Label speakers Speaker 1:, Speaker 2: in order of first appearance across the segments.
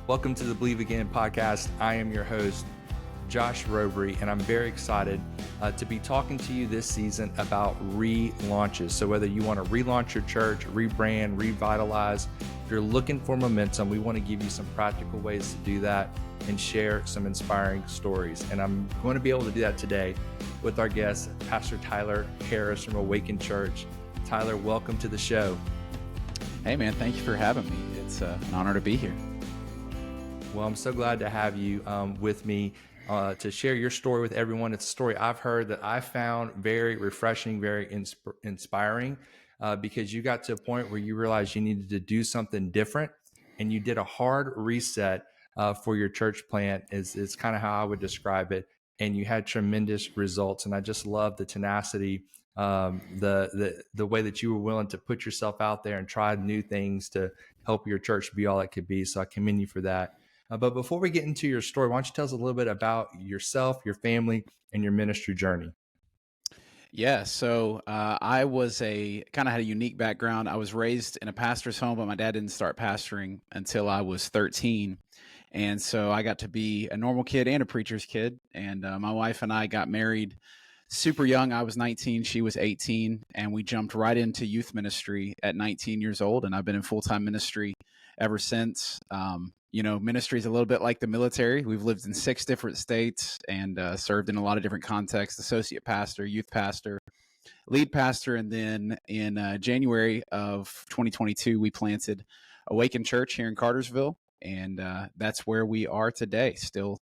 Speaker 1: Welcome to the Believe Again podcast. I am your host, Josh Robery, and I'm very excited to be talking to you this season about relaunches. So whether you want to relaunch your church, rebrand, revitalize, if you're looking for momentum, we want to give you some practical ways to do that and share some inspiring stories. And I'm going to be able to do that today with our guest, Pastor Tyler Harris from Awaken Church. Tyler, welcome to the show.
Speaker 2: Hey man, thank you for having me. It's an honor to be here.
Speaker 1: Well, I'm so glad to have you with me to share your story with everyone. It's a story I've heard that I found very refreshing, very inspiring, because you got to a point where you realized you needed to do something different, and you did a hard reset for your church plant is kind of how I would describe it. And you had tremendous results. And I just love the tenacity, the way that you were willing to put yourself out there and try new things to help your church be all it could be. So I commend you for that. But before we get into your story, why don't you tell us a little bit about yourself, your family, and your ministry journey?
Speaker 2: Yeah, so I was kind of had a unique background. I was raised in a pastor's home, but my dad didn't start pastoring until I was 13. And so I got to be a normal kid and a preacher's kid. And my wife and I got married super young. I was 19, she was 18, and we jumped right into youth ministry at 19 years old. And I've been in full-time ministry ever since. Ministry is a little bit like the military. We've lived in 6 different states and served in a lot of different contexts: associate pastor, youth pastor, lead pastor. And then in January of 2022, we planted Awaken Church here in Cartersville. And that's where we are today, still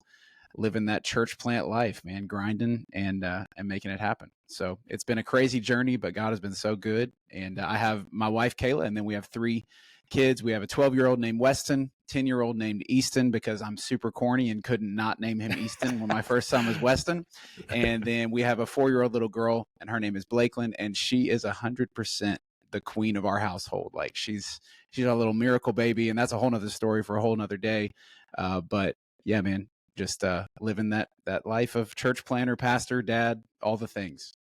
Speaker 2: living that church plant life, man, grinding and making it happen. So it's been a crazy journey, but God has been so good. And I have my wife, Kayla, and then we have 3 kids. We have a 12-year-old named Weston, 10-year-old named Easton, because I'm super corny and couldn't not name him Easton when my first son was Weston. And then we have a 4-year-old little girl, and her name is Blakeland, and she is 100% the queen of our household. Like she's a little miracle baby, and that's a whole nother story for a whole nother day. But yeah, man, just living that life of church planter, pastor, dad, all the things.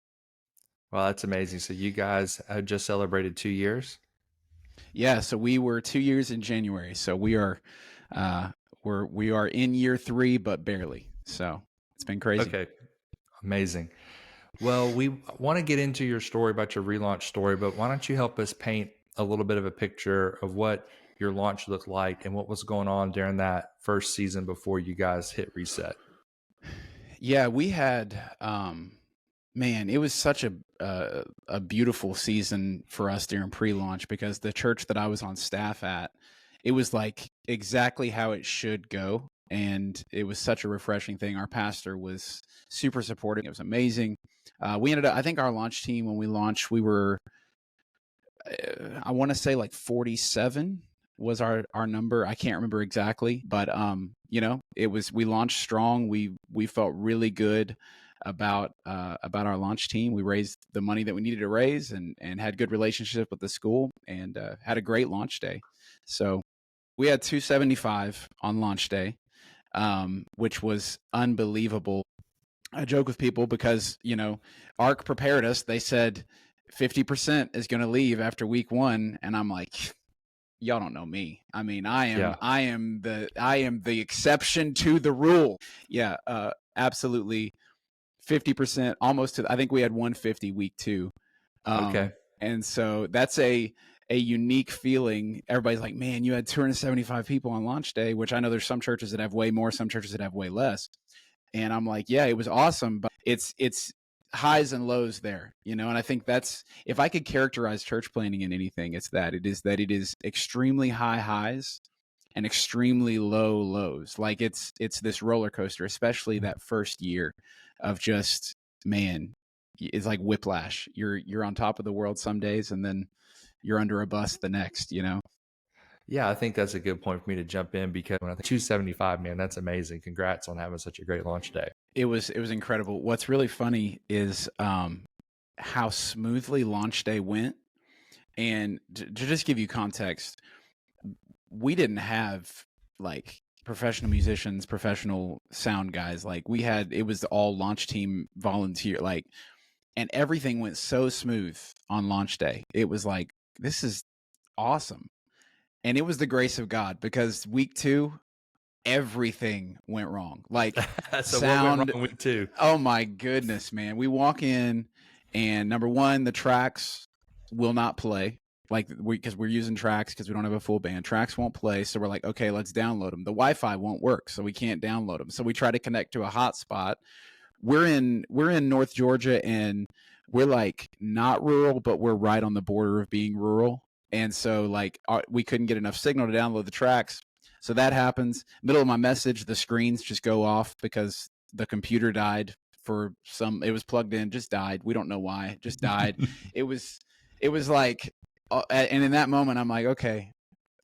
Speaker 1: Well, that's amazing. So you guys have just celebrated 2 years?
Speaker 2: Yeah, so we were 2 years in January. So we are in year 3, but barely. So it's been crazy.
Speaker 1: Okay, amazing. Well, we want to get into your story about your relaunch story, but why don't you help us paint a little bit of a picture of what your launch looked like and what was going on during that first season before you guys hit reset?
Speaker 2: Yeah, we had, man, it was such a beautiful season for us during pre-launch, because the church that I was on staff at, it was like exactly how it should go. And it was such a refreshing thing. Our pastor was super supporting. It was amazing. We ended up, I think our launch team, when we launched, we were, I want to say like 47 was our number. I can't remember exactly, but we launched strong. We felt really good about our launch team. We raised the money that we needed to raise and had good relationship with the school, and had a great launch day. So we had 275 on launch day, which was unbelievable. I joke with people because, ARC prepared us. They said 50% is going to leave after week 1. And I'm like, y'all don't know me. I mean, I am the exception to the rule. Yeah, absolutely. 50%, almost to, I think we had 150 week 2.
Speaker 1: Okay.
Speaker 2: And so that's a unique feeling. Everybody's like, man, you had 275 people on launch day, which I know there's some churches that have way more, some churches that have way less. And I'm like, yeah, it was awesome, but it's highs and lows there, and I think that's, if I could characterize church planting in anything, it's that it is extremely high highs and extremely low lows. Like it's this roller coaster, especially that first year of just, man, it's like whiplash. You're on top of the world some days, and then you're under a bus the next,
Speaker 1: Yeah, I think that's a good point for me to jump in, because when I think 275, man, that's amazing. Congrats on having such a great launch day.
Speaker 2: It was incredible. What's really funny is how smoothly launch day went. And to just give you context, we didn't have like professional musicians, professional sound guys. Like it was all launch team volunteer, and everything went so smooth on launch day. It was like, this is awesome. And it was the grace of God, because week 2, everything went wrong. Like
Speaker 1: So what went
Speaker 2: sound.
Speaker 1: wrong week 2?
Speaker 2: Oh my goodness, man. We walk in and number one, the tracks will not play. Like because we're using tracks because we don't have a full band. Tracks won't play. So we're like, okay, let's download them. The Wi-Fi won't work, so we can't download them. So we try to connect to a hotspot. We're in North Georgia, and we're like not rural, but we're right on the border of being rural. And so like we couldn't get enough signal to download the tracks. So that happens. Middle of my message, the screens just go off because the computer died for some. It was plugged in, just died. We don't know why. It just died. it was like, and in that moment, I'm like, okay,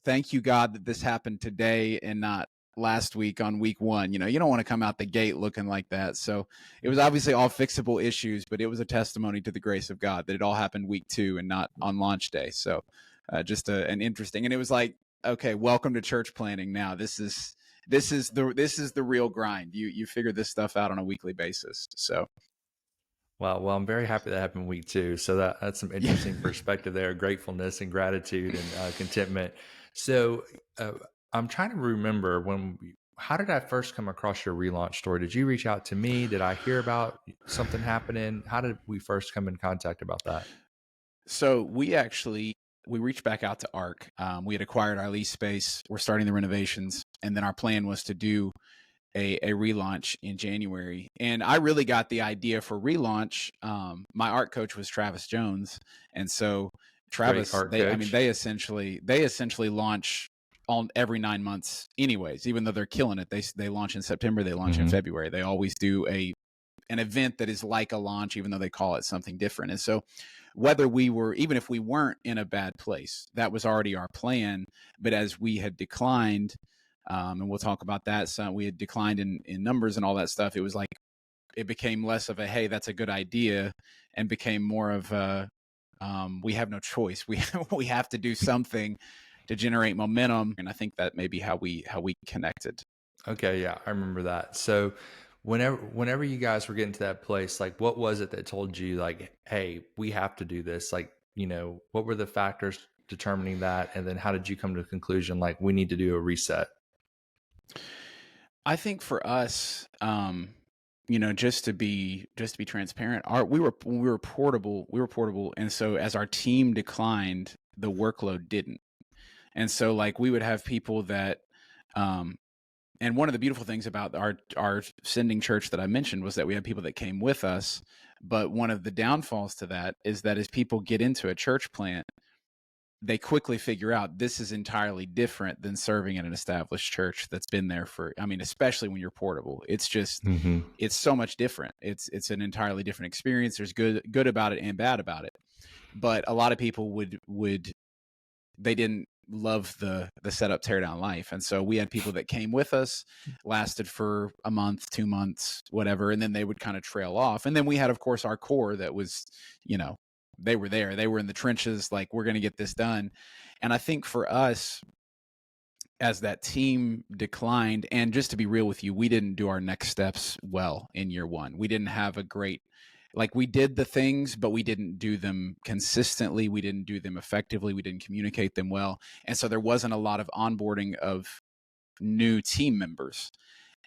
Speaker 2: thank you God that this happened today and not last week on week 1. You know, you don't want to come out the gate looking like that. So it was obviously all fixable issues, but it was a testimony to the grace of God that it all happened week 2 and not on launch day. So just an interesting, and it was like, okay, welcome to church planning. Now this is the real grind. You figure this stuff out on a weekly basis. So
Speaker 1: Wow. Well, I'm very happy that happened week 2. So that's some interesting perspective there, gratefulness and gratitude and contentment. So I'm trying to remember how did I first come across your relaunch story? Did you reach out to me? Did I hear about something happening? How did we first come in contact about that?
Speaker 2: So we reached back out to ARC. We had acquired our lease space. We're starting the renovations, and then our plan was to do a relaunch in January. And I really got the idea for relaunch. My art coach was Travis Jones, and so
Speaker 1: Great
Speaker 2: Travis,
Speaker 1: art coach.
Speaker 2: they essentially launch on every 9 months, anyways. Even though they're killing it, they launch in September, they launch in February. They always do an event that is like a launch, even though they call it something different. And so even if we weren't in a bad place, that was already our plan. But as we had declined, and we'll talk about that, so we had declined in numbers and all that stuff, it was like, it became less of a, hey, that's a good idea, and became more of a, we have no choice. We have to do something to generate momentum. And I think that may be how we connected.
Speaker 1: Okay, yeah, I remember that. So whenever you guys were getting to that place, like what was it that told you like, hey, we have to do this? Like, what were the factors determining that? And then how did you come to the conclusion like we need to do a reset?
Speaker 2: I think for us, just to be transparent, when we were portable, and so as our team declined, the workload didn't. And so like we would have people that, and one of the beautiful things about our sending church that I mentioned was that we had people that came with us. But one of the downfalls to that is that as people get into a church plant, they quickly figure out this is entirely different than serving in an established church that's been there especially when you're portable. It's just, it's so much different. It's an entirely different experience. There's good about it and bad about it. But a lot of people they didn't love the setup tear down life. And so we had people that came with us, lasted for a month, 2 months, whatever. And then they would kind of trail off. And then we had, of course, our core that was, they were there, they were in the trenches, like, we're going to get this done. And I think for us, as that team declined, and just to be real with you, we didn't do our next steps well in year 1. We didn't have a great, like, we did the things, but we didn't do them consistently. We didn't do them effectively. We didn't communicate them well. And so there wasn't a lot of onboarding of new team members.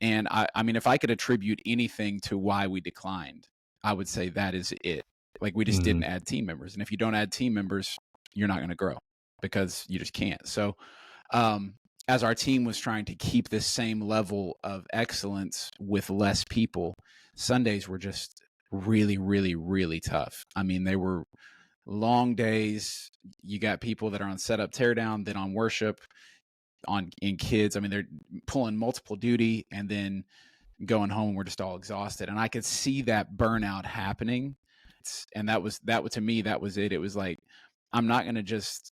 Speaker 2: And I mean, if I could attribute anything to why we declined, I would say that is it. Like, we just didn't add team members. And if you don't add team members, you're not going to grow because you just can't. So, as our team was trying to keep this same level of excellence with less people, Sundays were just really, really, really tough. I mean, they were long days. You got people that are on setup, teardown, then on worship, in kids. I mean, they're pulling multiple duty and then going home. We're just all exhausted. And I could see that burnout happening. And to me, that was it. It was like, I'm not going to just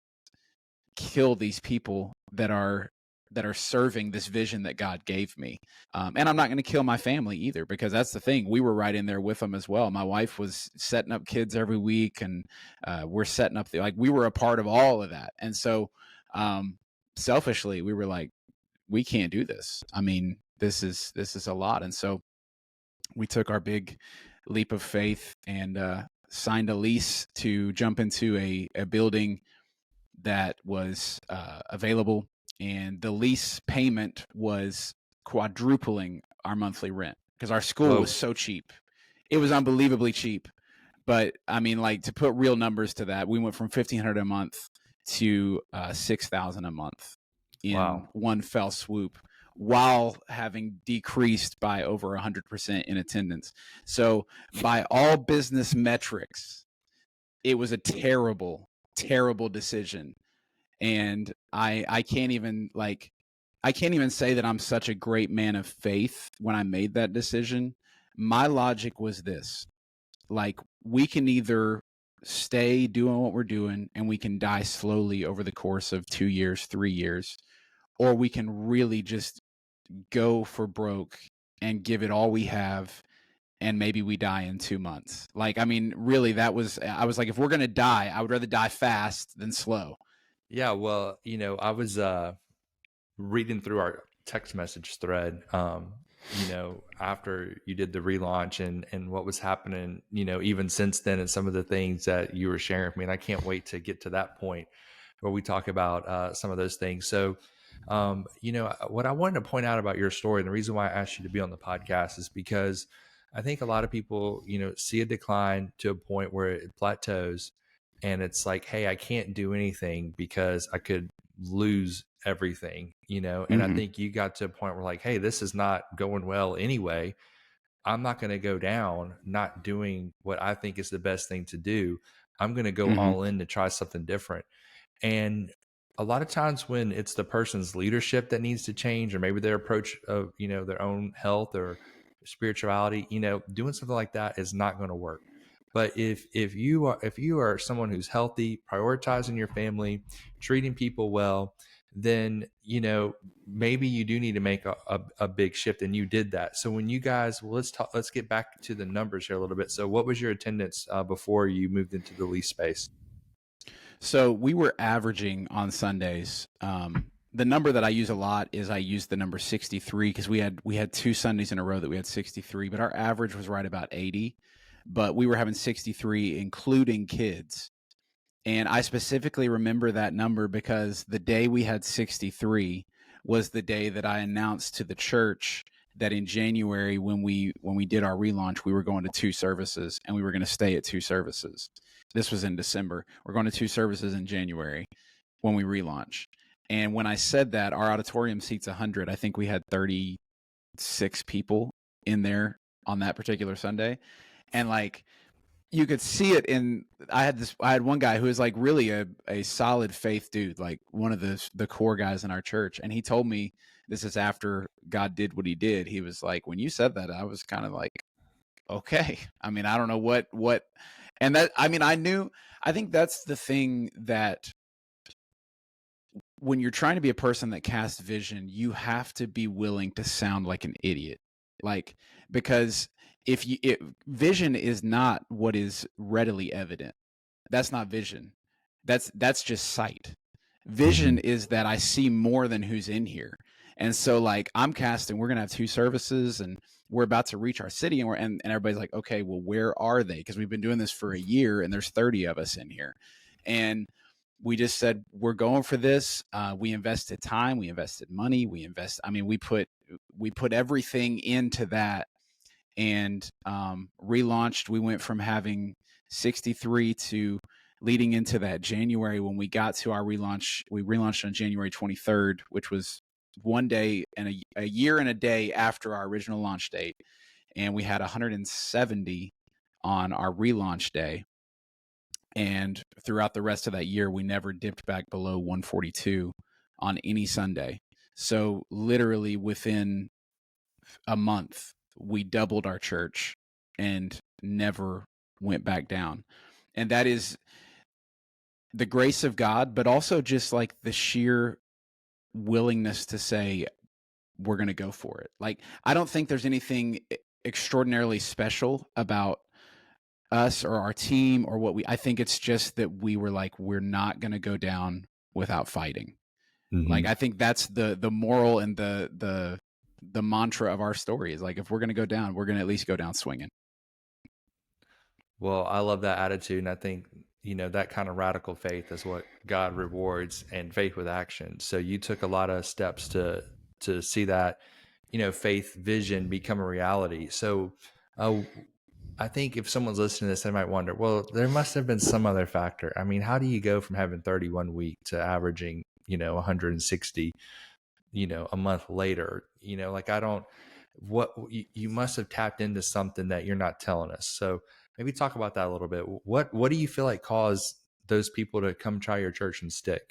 Speaker 2: kill these people that are serving this vision that God gave me. And I'm not going to kill my family either, because that's the thing. We were right in there with them as well. My wife was setting up kids every week, and we're setting up we were a part of all of that. And so selfishly, we were like, we can't do this. I mean, this is a lot. And so we took our big leap of faith and signed a lease to jump into a building that was available. And the lease payment was quadrupling our monthly rent because our school was
Speaker 1: Whoa.
Speaker 2: so cheap. It was unbelievably cheap. But I mean, like, to put real numbers to that, we went from $1,500 a month to $6,000 a month in
Speaker 1: Wow.
Speaker 2: one fell swoop, while having decreased by over 100% in attendance. So by all business metrics, it was a terrible, terrible decision. And I can't even say that I'm such a great man of faith when I made that decision. My logic was this: like, we can either stay doing what we're doing and we can die slowly over the course of 2 years, 3 years, or we can really just go for broke and give it all we have, and maybe we die in 2 months. Like, I mean, really, I was like, if we're going to die, I would rather die fast than slow.
Speaker 1: Yeah. Well, I was reading through our text message thread, after you did the relaunch and what was happening, even since then, and some of the things that you were sharing with me. And I can't wait to get to that point where we talk about some of those things. So, what I wanted to point out about your story, and the reason why I asked you to be on the podcast, is because I think a lot of people, see a decline to a point where it plateaus, and it's like, hey, I can't do anything because I could lose everything, and I
Speaker 2: Mm-hmm.
Speaker 1: think you got to a point where, like, hey, this is not going well anyway. I'm not going to go down not doing what I think is the best thing to do. I'm going to go
Speaker 2: Mm-hmm.
Speaker 1: all in to try something different. And a lot of times when it's the person's leadership that needs to change, or maybe their approach of, their own health or spirituality, doing something like that is not going to work. But if you are someone who's healthy, prioritizing your family, treating people well, then maybe you do need to make a big shift, and you did that. So when you guys, well, let's get back to the numbers here a little bit. So what was your attendance before you moved into the lease space?
Speaker 2: So we were averaging on Sundays. The number that I use a lot is I use the number 63, because we had 2 Sundays in a row that we had 63, but our average was right about 80. But we were having 63, including kids. And I specifically remember that number because the day we had 63 was the day that I announced to the church that in January, when we did our relaunch, we were going to 2 services, and we were going to stay at 2 services. This was in December. We're going to 2 services in January when we relaunch. And when I said that, our auditorium seats 100. I think we had 36 people in there on that particular Sunday. And like, you could see it in, I had one guy who was like really a solid faith dude, like one of the core guys in our church. And he told me, this is after God did what he did. He was like, when you said that, I was kind of like, okay. I mean, I don't know what, and that, I mean, I think that's the thing, that when you're trying to be a person that casts vision, you have to be willing to sound like an idiot. Like, because vision is not what is readily evident. That's not vision. That's just sight. Vision
Speaker 1: Mm-hmm.
Speaker 2: is that I see more than who's in here. And so, like, I'm casting, we're going to have 2 services, and we're about to reach our city, and everybody's like, okay, well, where are they? Because we've been doing this for a year and there's 30 of us in here. And we just said, we're going for this. We invested time, we invested money, we put everything into that, and relaunched. We went from having 63 to leading into that January. When we got to our relaunch, we relaunched on January 23rd, which was one day and a year and a day after our original launch date. And we had 170 on our relaunch day. And throughout the rest of that year, we never dipped back below 142 on any Sunday. So literally within a month, we doubled our church and never went back down. And that is the grace of God, but also just like the sheer willingness to say, we're going to go for it. Like, I don't think there's anything extraordinarily special about us or our team or I think it's just that we were like, we're not going to go down without fighting. Like,
Speaker 1: Mm-hmm.
Speaker 2: I think that's the moral and the mantra of our story is like, if we're going to go down, we're going to at least go down swinging.
Speaker 1: Well, I love that attitude. And I think, that kind of radical faith is what God rewards, and faith with action. So you took a lot of steps to see that, faith vision become a reality. So, uh, I think if someone's listening to this, they might wonder, well, there must have been some other factor. I mean, how do you go from having 31 week to averaging, 160, a month later? Like I don't, what you must have tapped into something that you're not telling us. So maybe talk about that a little bit. What do you feel like caused those people to come try your church and stick?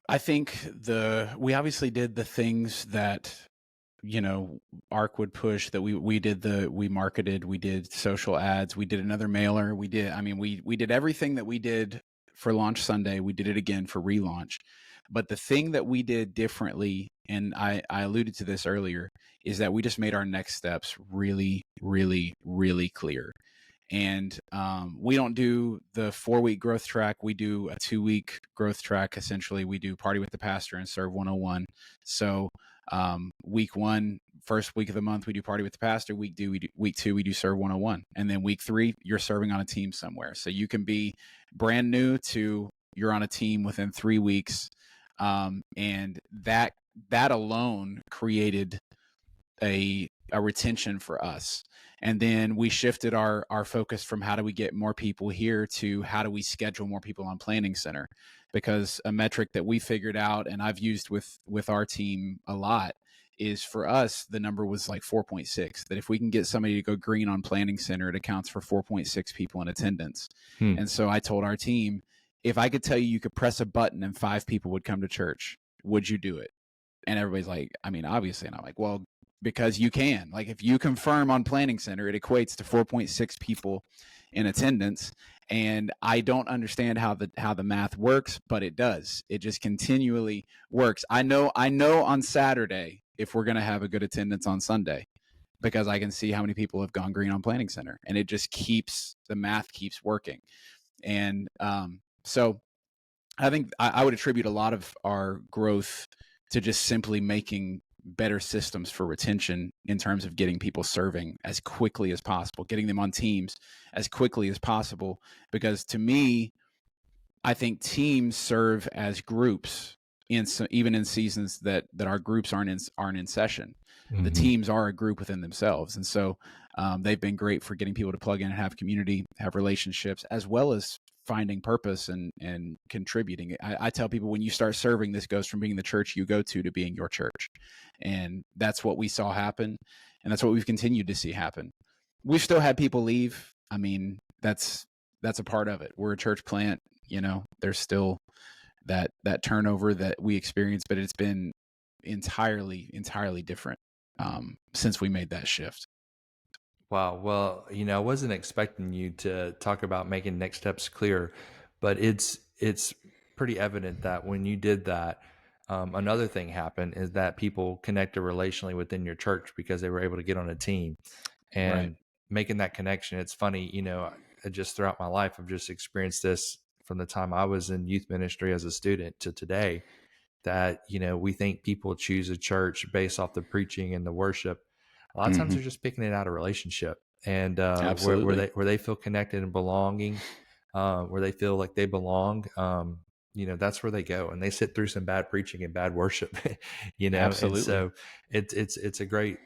Speaker 2: I think we obviously did the things that ARC would push, that we marketed, we did social ads, we did another mailer, we did everything that we did for Launch Sunday, we did it again for Relaunch. But the thing that we did differently, and I alluded to this earlier, is that we just made our next steps really, really, really clear. And we don't do the 4-week growth track. We do a 2-week growth track. Essentially, we do Party with the Pastor and Serve 101. So week 1, first week of the month, we do Party with the Pastor. Week 2, we do Serve 101. And then week 3, you're serving on a team somewhere. So you can be brand new to you're on a team within 3 weeks. And that alone created a retention for us. And then we shifted our focus from how do we get more people here to how do we schedule more people on Planning Center, because a metric that we figured out and I've used with our team a lot is, for us, the number was like 4.6, that if we can get somebody to go green on Planning Center, it accounts for 4.6 people in attendance. And so I told our team, if I could tell you you could press a button and 5 people would come to church, would you do it? And everybody's like, I mean, obviously. And I'm like, well, because you can. Like, if you confirm on Planning Center, it equates to 4.6 people in attendance. And I don't understand how the math works, but it does. It just continually works. I know on Saturday if we're going to have a good attendance on Sunday, because I can see how many people have gone green on Planning Center, and it just the math keeps working. And so I think I would attribute a lot of our growth to just simply making better systems for retention in terms of getting people serving as quickly as possible, getting them on teams as quickly as possible. Because to me, I think teams serve as groups even in seasons that our groups aren't in session. Mm-hmm. The teams are a group within themselves. And so they've been great for getting people to plug in and have community, have relationships, as well as finding purpose and contributing. I tell people, when you start serving, this goes from being the church you go to being your church. And that's what we saw happen. And that's what we've continued to see happen. We've still had people leave. I mean, that's a part of it. We're a church plant, there's still that turnover that we experience, but it's been entirely different since we made that shift.
Speaker 1: Wow. Well, I wasn't expecting you to talk about making next steps clear, but it's pretty evident that when you did that, another thing happened is that people connected relationally within your church because they were able to get on a team and
Speaker 2: Right.
Speaker 1: making that connection. It's funny, just throughout my life, I've just experienced this from the time I was in youth ministry as a student to today, that, we think people choose a church based off the preaching and the worship. A lot of times they're just picking it out of relationship, and where they feel connected and belonging, where they feel like they belong. That's where they go, and they sit through some bad preaching and bad worship.
Speaker 2: Absolutely.
Speaker 1: And so it's a great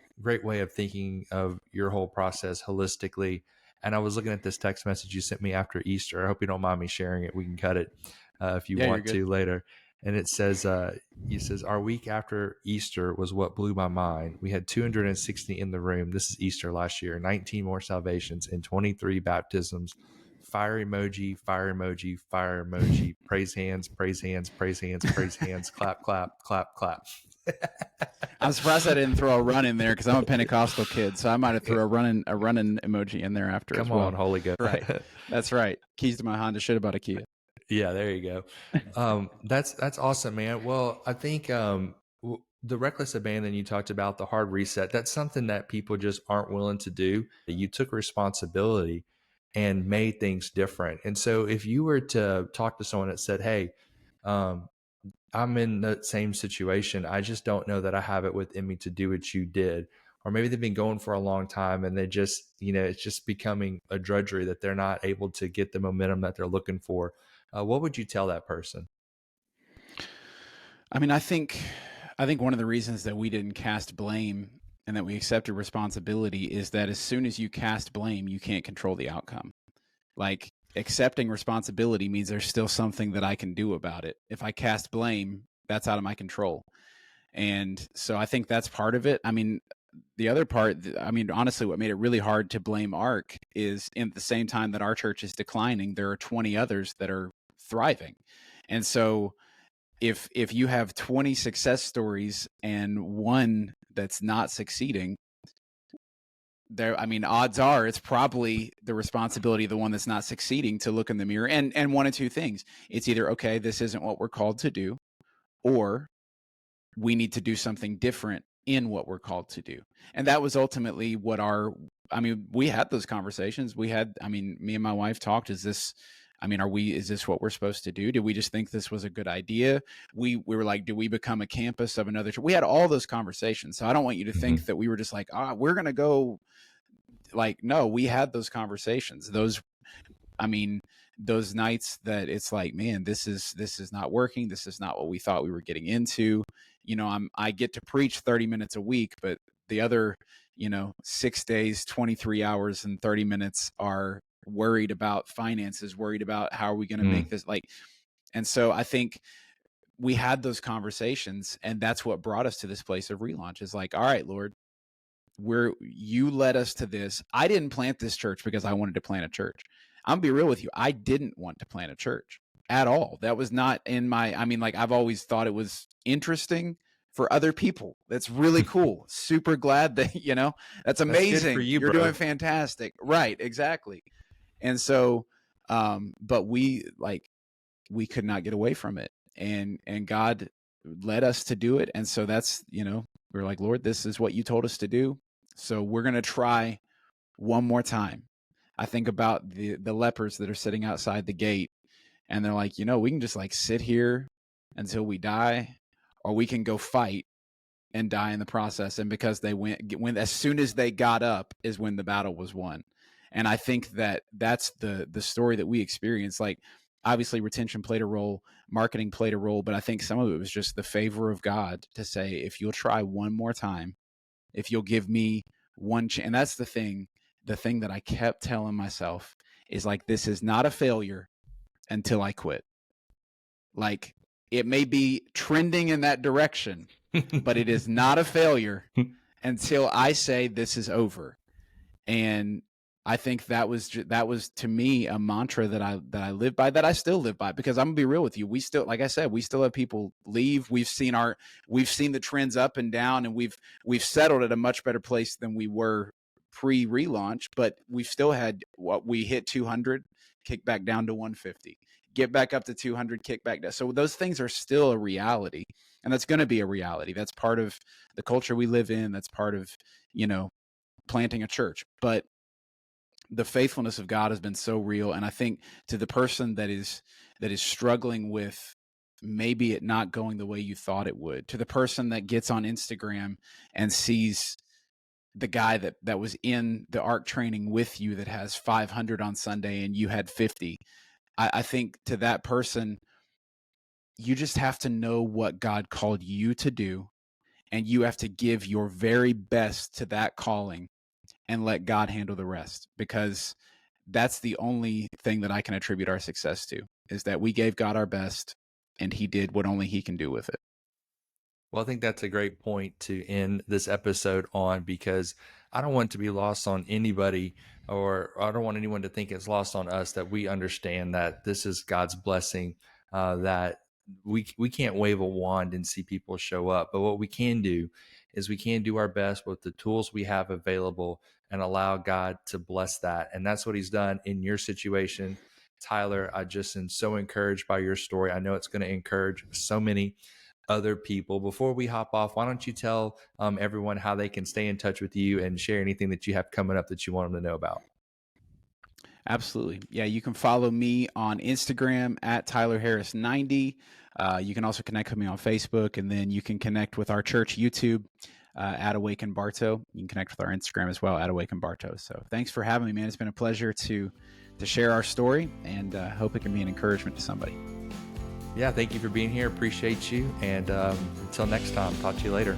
Speaker 1: way of thinking of your whole process holistically. And I was looking at this text message you sent me after Easter. I hope you don't mind me sharing it. We can cut it if you want to later. And it says, he says, our week after Easter was what blew my mind. We had 260 in the room. This is Easter last year, 19 more salvations and 23 baptisms. Fire emoji, fire emoji, fire emoji, praise hands, praise hands, praise hands, praise hands, clap, clap, clap, clap.
Speaker 2: I'm surprised I didn't throw a run in there, because I'm a Pentecostal kid, so I might have threw a running emoji in there after.
Speaker 1: Come on, Holy Ghost.
Speaker 2: Right. That's right. Keys to my Honda, shit about a Kia.
Speaker 1: Yeah, there you go. That's awesome, man. Well, I think the reckless abandon you talked about, the hard reset, that's something that people just aren't willing to do. You took responsibility and made things different. And so if you were to talk to someone that said, hey, I'm in the same situation, I just don't know that I have it within me to do what you did. Or maybe they've been going for a long time and they just, it's just becoming a drudgery that they're not able to get the momentum that they're looking for. What would you tell that person?
Speaker 2: I mean, I think I think one of the reasons that we didn't cast blame and that we accepted responsibility is that as soon as you cast blame, you can't control the outcome. Like, accepting responsibility means there's still something that I can do about it. If I cast blame, that's out of my control. And so I think that's part of it. I mean, the other part, I mean, honestly, what made it really hard to blame ARC is in the same time that our church is declining, there are 20 others that are thriving. And so if you have 20 success stories and one that's not succeeding, there, I mean, odds are it's probably the responsibility of the one that's not succeeding to look in the mirror and one of two things. It's either, okay, this isn't what we're called to do, or we need to do something different in what we're called to do. And that was ultimately what we had those conversations. Me and my wife talked, is this what we're supposed to do? Did we just think this was a good idea? We were like, do we become a campus of another church? We had all those conversations. So I don't want you to think that we were just like, we're going to go. Like, no, we had those conversations. Those nights that it's like, man, this is not working. This is not what we thought we were getting into. I get to preach 30 minutes a week, but the other, 6 days, 23 hours and 30 minutes are worried about finances, worried about how are we going to make this and so I think we had those conversations, and that's what brought us to this place of Relaunch. Is like, all right, Lord, you led us to this. I didn't plant this church because I wanted to plant a church. I'm gonna be real with you. I didn't want to plant a church at all. That was not in my, I've always thought it was interesting for other people. That's really cool. Super glad that, that's amazing.
Speaker 1: That's good for you,
Speaker 2: You're
Speaker 1: bro.
Speaker 2: doing fantastic. Right. Exactly. And so, but we could not get away from it, and God led us to do it. And so that's, we're like, Lord, this is what you told us to do. So we're going to try one more time. I think about the lepers that are sitting outside the gate, and they're like, we can just sit here until we die, or we can go fight and die in the process. And because they when as soon as they got up is when the battle was won. And I think that's the story that we experienced. Like, obviously retention played a role, marketing played a role, but I think some of it was just the favor of God to say, if you'll try one more time, if you'll give me one chance. And that's the thing that I kept telling myself is like, this is not a failure until I quit. Like, it may be trending in that direction, but it is not a failure until I say this is over. And I think that was to me a mantra that I live by, that I still live by, because I'm gonna be real with you. We still, like I said, we still have people leave. We've seen the trends up and down, and we've settled at a much better place than we were pre-relaunch, but we've still had we hit 200, kick back down to 150, get back up to 200, kick back down. So those things are still a reality, and that's going to be a reality. That's part of the culture we live in. That's part of, planting a church. But the faithfulness of God has been so real. And I think to the person that is struggling with maybe it not going the way you thought it would, to the person that gets on Instagram and sees the guy that was in the ARC training with you that has 500 on Sunday and you had 50, I think to that person, you just have to know what God called you to do, and you have to give your very best to that calling and let God handle the rest, because that's the only thing that I can attribute our success to, is that we gave God our best and he did what only he can do with it.
Speaker 1: Well, I think that's a great point to end this episode on, because I don't want it to be lost on anybody, or I don't want anyone to think it's lost on us, that we understand that this is God's blessing, that we can't wave a wand and see people show up. But what we can do is we can do our best with the tools we have available and allow God to bless that. And that's what he's done in your situation, Tyler. I just am so encouraged by your story. I know it's going to encourage so many other people. Before we hop off, why don't you tell everyone how they can stay in touch with you and share anything that you have coming up that you want them to know about?
Speaker 2: Absolutely. Yeah, you can follow me on Instagram at Tyler Harris 90. You can also connect with me on Facebook, and then you can connect with our church YouTube at Awaken Bartow. You can connect with our Instagram as well at Awaken Bartow. So thanks for having me, man. It's been a pleasure to share our story, and hope it can be an encouragement to somebody.
Speaker 1: Yeah, thank you for being here. Appreciate you. And until next time, talk to you later.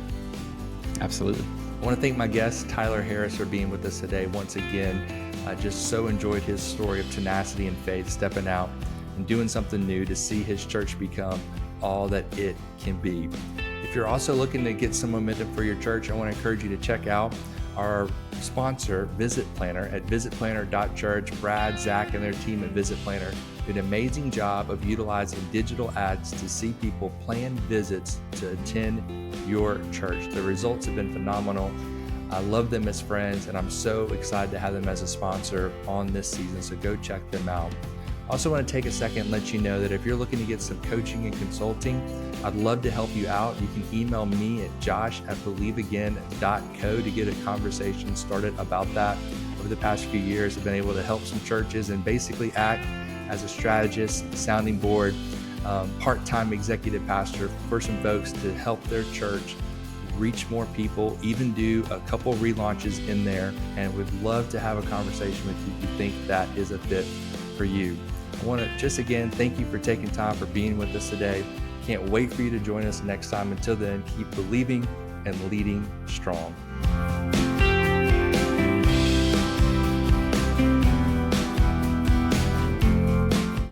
Speaker 2: Absolutely.
Speaker 1: I want to thank my guest, Tyler Harris, for being with us today. Once again, I just so enjoyed his story of tenacity and faith, stepping out and doing something new to see his church become all that it can be. If you're also looking to get some momentum for your church, I want to encourage you to check out our sponsor, Visit Planner, at visitplanner.church. Brad, Zach, and their team at Visit Planner do an amazing job of utilizing digital ads to see people plan visits to attend your church. The results have been phenomenal. I love them as friends, and I'm so excited to have them as a sponsor on this season, so go check them out. I also want to take a second and let you know that if you're looking to get some coaching and consulting, I'd love to help you out. You can email me at josh@believeagain.co to get a conversation started about that. Over the past few years, I've been able to help some churches and basically act as a strategist, sounding board, part-time executive pastor for some folks to help their church reach more people, even do a couple relaunches in there, and would love to have a conversation with you if you think that is a fit for you. I want to just again thank you for taking time for being with us today. Can't wait for you to join us next time. Until then, keep believing and leading strong.